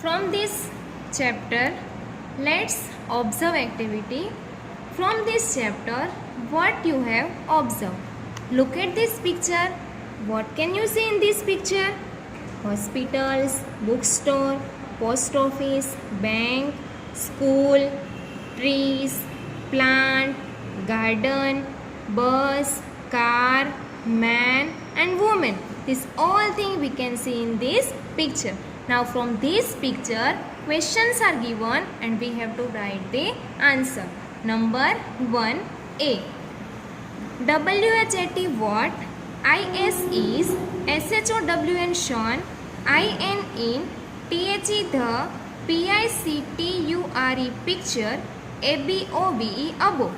From this chapter, let's observe activity. From this chapter, what you have observed. Look at this picture. What can you see in this picture? Hospitals, bookstore, post office, bank, school, trees, plant, garden, bus, car, man and woman. This all thing we can see in this picture. Now from this picture, questions are given and we have to write the answer. Number 1A. WHAT what? IS is, SHOWN shone, IN in, THE the, PICTURE picture, ABOVE above.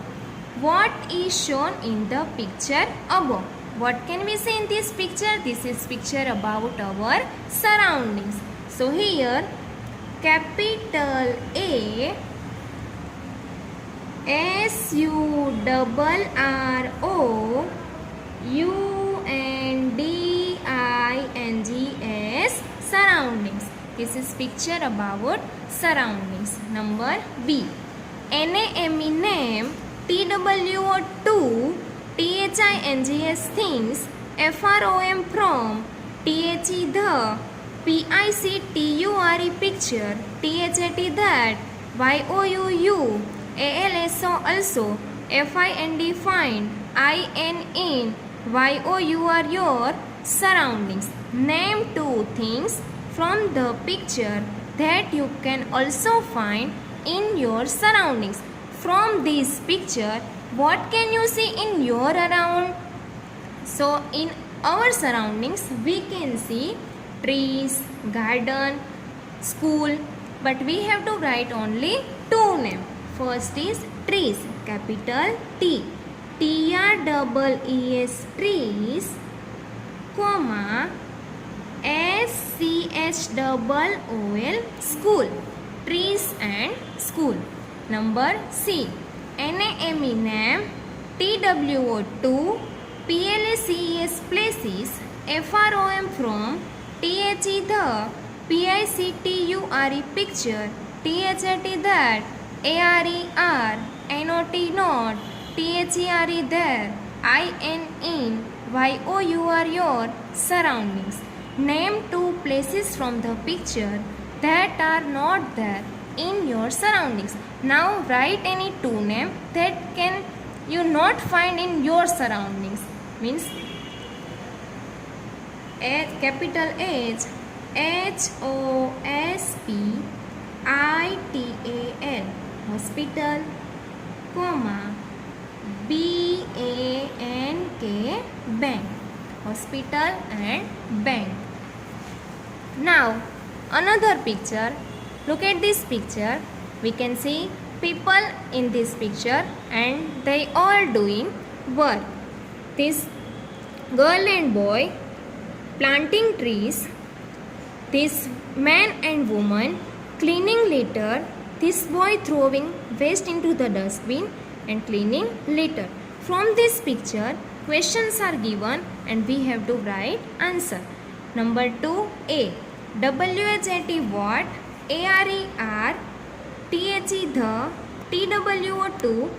What is shown in the picture above? What can we see in this picture? This is picture about our surroundings. So here capital A, SURROUNDINGS surroundings. This is picture about surroundings. Number B. NAME name, TWO2 THINGS things, FROM from, THE the, PICTURE picture, THAT that, YOUU ALSO also, FIND find, IN in, YOUR your surroundings. Name two things from the picture that you can also find in your surroundings. From this picture, what can you see in your around? So in our surroundings we can see trees, garden, school, but we have to write only two names. First is trees, capital T, TREES trees, comma, SCHOOL school, trees and school. Number C. NAME name, TWO2 PLACES places, FROM from, THE the, PICTURE picture, THAT that, ARER NOT not, THERE there, IN in, YOUR your surroundings. Name two places from the picture that are not there in your surroundings. Now write any two names that can you not find in your surroundings. Means capital H, HOSPITAL hospital, comma, BANK bank, hospital and bank. Now another picture. Look at this picture. We can see people in this picture and they all doing work. This girl and boy planting trees, this man and woman cleaning litter, this boy throwing waste into the dustbin and cleaning litter. From this picture, questions are given and we have to write answer. Number 2A. WHAT what? ARER, THE the, TWO2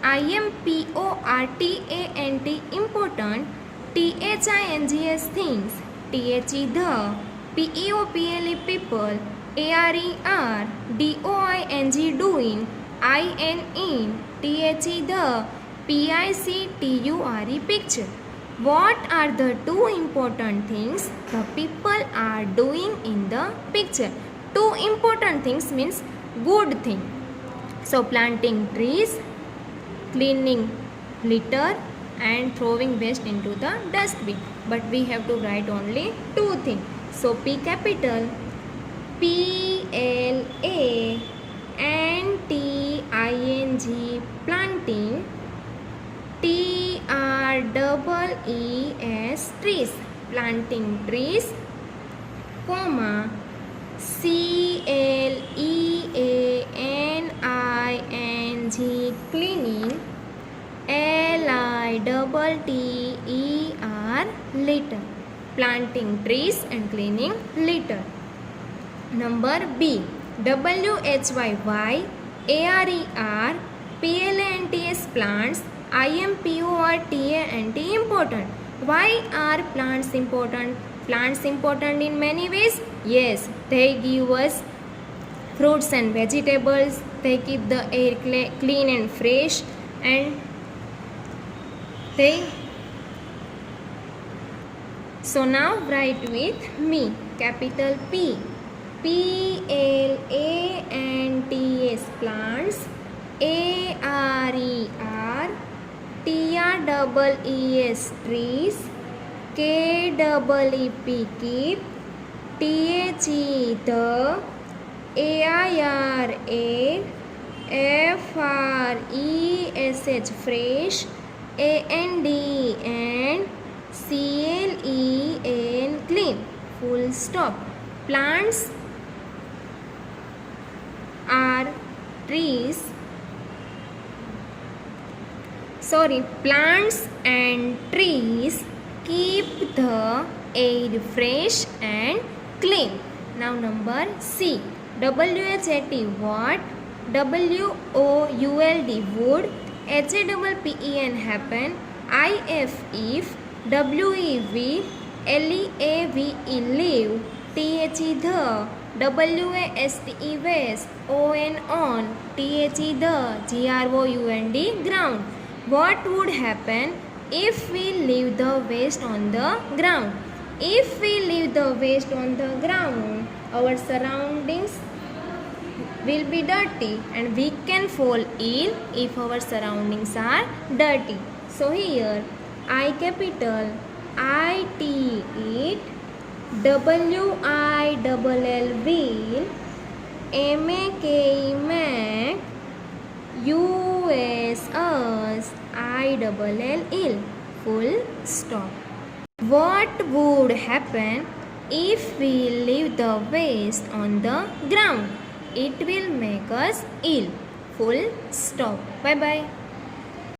IMPORTANT important, THINGS things, THE the, PEOPLE people, ARER DOING doing, IN in, THE the, PICTURE picture. What are the two important things the people are doing in the picture? Two important things means good thing. So planting trees, cleaning litter and throwing waste into the dustbin. But we have to write only two things. So P capital, PLANTING planting, TREES trees, planting trees, comma, CLEANING cleaning, LITTER litter, planting trees and cleaning litter. Number B. WHYY ARER PLANTS plants IMPORTANT important. Why are plants important? Plants important in many ways. Yes, they give us fruits and vegetables. They keep the air clean and fresh, and they. So now write with me. Capital P. PLANTS plants. ARER TREES trees. KEEP keep. THE the. AIRA FRESH fresh. AND and CLEAN clean. Full stop. Plants are trees. Plants and trees keep the air fresh and clean. Now number C. WHAT what? WOULD would. HAPPEN happen. IF if. WEV LEAVE leave. THE the. WASTE west. ON on. THE the. GROUND ground. What would happen if we leave the waste on the ground? If we leave the waste on the ground, our surroundings will be dirty and we can fall ill if our surroundings are dirty. So here I capital IT it, WILL will, MAKE Mac, US us, ILL ill. Full stop. What would happen if we leave the waste on the ground? It will make us ill. Full stop. Bye bye.